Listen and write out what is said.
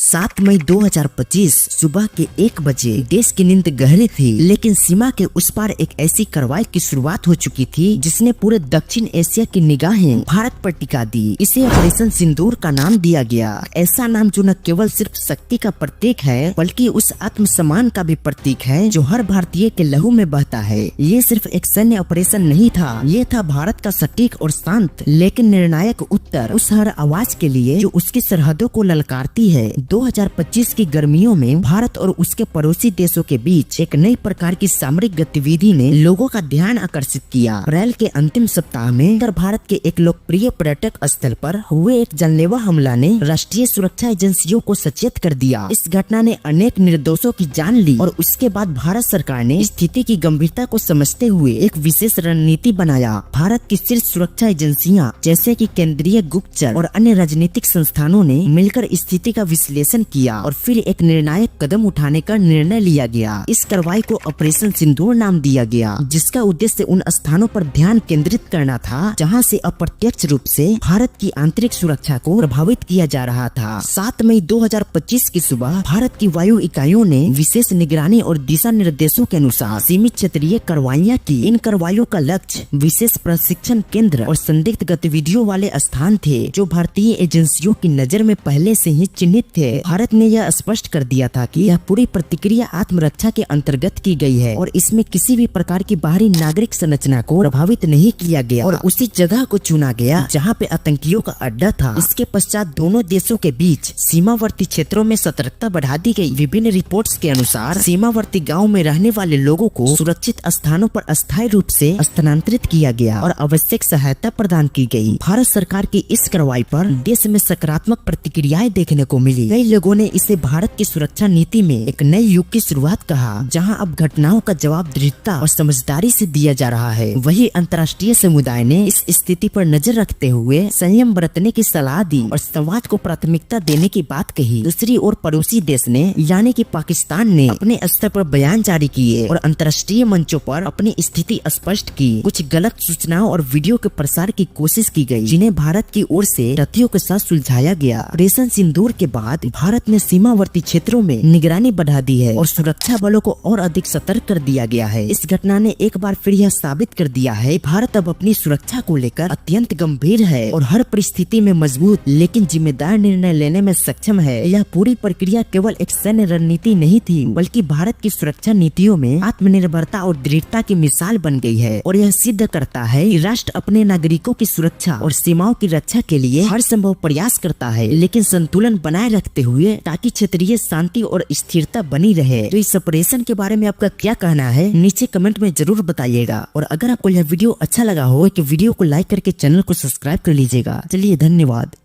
7 मई 2025 सुबह के 1 बजे देश की नींद गहरी थी, लेकिन सीमा के उस पार एक ऐसी कार्रवाई की शुरुआत हो चुकी थी जिसने पूरे दक्षिण एशिया की निगाहें भारत पर टिका दी। इसे ऑपरेशन सिंदूर का नाम दिया गया। ऐसा नाम जो न केवल सिर्फ शक्ति का प्रतीक है बल्कि उस आत्मसम्मान का भी प्रतीक है जो हर भारतीय के लहू में बहता है। ये सिर्फ एक सैन्य ऑपरेशन नहीं था, ये था भारत का सटीक और शांत लेकिन निर्णायक उत्तर उस हर आवाज के लिए जो उसकी सरहदों को ललकारती है। 2025 की गर्मियों में भारत और उसके पड़ोसी देशों के बीच एक नई प्रकार की सामरिक गतिविधि ने लोगों का ध्यान आकर्षित किया। अप्रैल के अंतिम सप्ताह में उत्तर भारत के एक लोकप्रिय पर्यटक स्थल पर हुए एक जानलेवा हमला ने राष्ट्रीय सुरक्षा एजेंसियों को सचेत कर दिया। इस घटना ने अनेक निर्दोषों की जान ली और उसके बाद भारत सरकार ने स्थिति की गंभीरता को समझते हुए एक विशेष रणनीति बनाया। भारत की शीर्ष सुरक्षा एजेंसियां जैसे कि केंद्रीय गुप्तचर और अन्य राजनीतिक संस्थानों ने मिलकर स्थिति का विश्लेषण किया और फिर एक निर्णायक कदम उठाने का निर्णय लिया गया। इस कार्रवाई को ऑपरेशन सिंदूर नाम दिया गया, जिसका उद्देश्य उन स्थानों पर ध्यान केंद्रित करना था जहां से अप्रत्यक्ष रूप से भारत की आंतरिक सुरक्षा को प्रभावित किया जा रहा था। 7 मई 2025 की सुबह भारत की वायु इकाइयों ने विशेष निगरानी और दिशा निर्देशों के अनुसार सीमित क्षेत्रीय कार्रवाइयां की। इन कार्रवाइयों का लक्ष्य विशेष प्रशिक्षण केंद्र और संदिग्ध गतिविधियों वाले स्थान थे जो भारतीय एजेंसियों की नजर में पहले से ही चिन्हित थे। भारत ने यह स्पष्ट कर दिया था कि यह पूरी प्रतिक्रिया आत्मरक्षा के अंतर्गत की गई है और इसमें किसी भी प्रकार की बाहरी नागरिक संरचना को प्रभावित नहीं किया गया और उसी जगह को चुना गया जहां पे आतंकियों का अड्डा था। इसके पश्चात दोनों देशों के बीच सीमावर्ती क्षेत्रों में सतर्कता बढ़ा दी गई। विभिन्न रिपोर्ट्स के अनुसार सीमावर्ती गाँव में रहने वाले लोगों को सुरक्षित स्थानों पर अस्थायी रूप से स्थानांतरित किया गया और आवश्यक सहायता प्रदान की गई। भारत सरकार की इस कार्रवाई पर देश में सकारात्मक प्रतिक्रियाएं देखने को मिली। कई लोगों ने इसे भारत की सुरक्षा नीति में एक नए युग की शुरुआत कहा, जहां अब घटनाओं का जवाब दृढ़ता और समझदारी से दिया जा रहा है। वही अंतर्राष्ट्रीय समुदाय ने इस स्थिति पर नजर रखते हुए संयम बरतने की सलाह दी और संवाद को प्राथमिकता देने की बात कही। दूसरी ओर पड़ोसी देश ने यानी कि पाकिस्तान ने अपने स्तर पर बयान जारी किए और अंतर्राष्ट्रीय मंचों पर अपनी स्थिति स्पष्ट की। कुछ गलत सूचनाओं और वीडियो के प्रसार की कोशिश की गई, जिन्हें भारत की ओर से तथ्यों के साथ सुलझाया गया। ऑपरेशन सिंदूर के बाद भारत ने सीमावर्ती क्षेत्रों में निगरानी बढ़ा दी है और सुरक्षा बलों को और अधिक सतर्क कर दिया गया है। इस घटना ने एक बार फिर यह साबित कर दिया है भारत अब अपनी सुरक्षा को लेकर अत्यंत गंभीर है और हर परिस्थिति में मजबूत लेकिन जिम्मेदार निर्णय लेने में सक्षम है। यह पूरी प्रक्रिया केवल एक सैन्य रणनीति नहीं थी बल्कि भारत की सुरक्षा नीतियों में आत्मनिर्भरता और दृढ़ता की मिसाल बन गई है और यह सिद्ध करता है कि राष्ट्र अपने नागरिकों की सुरक्षा और सीमाओं की रक्षा के लिए हर संभव प्रयास करता है, लेकिन संतुलन बनाए रखते हुए ताकि क्षेत्रीय शांति और स्थिरता बनी रहे। तो इस ऑपरेशन के बारे में आपका क्या कहना है नीचे कमेंट में जरूर बताइएगा और अगर आपको यह वीडियो अच्छा लगा हो तो वीडियो को लाइक करके चैनल को सब्सक्राइब कर लीजिएगा। चलिए धन्यवाद।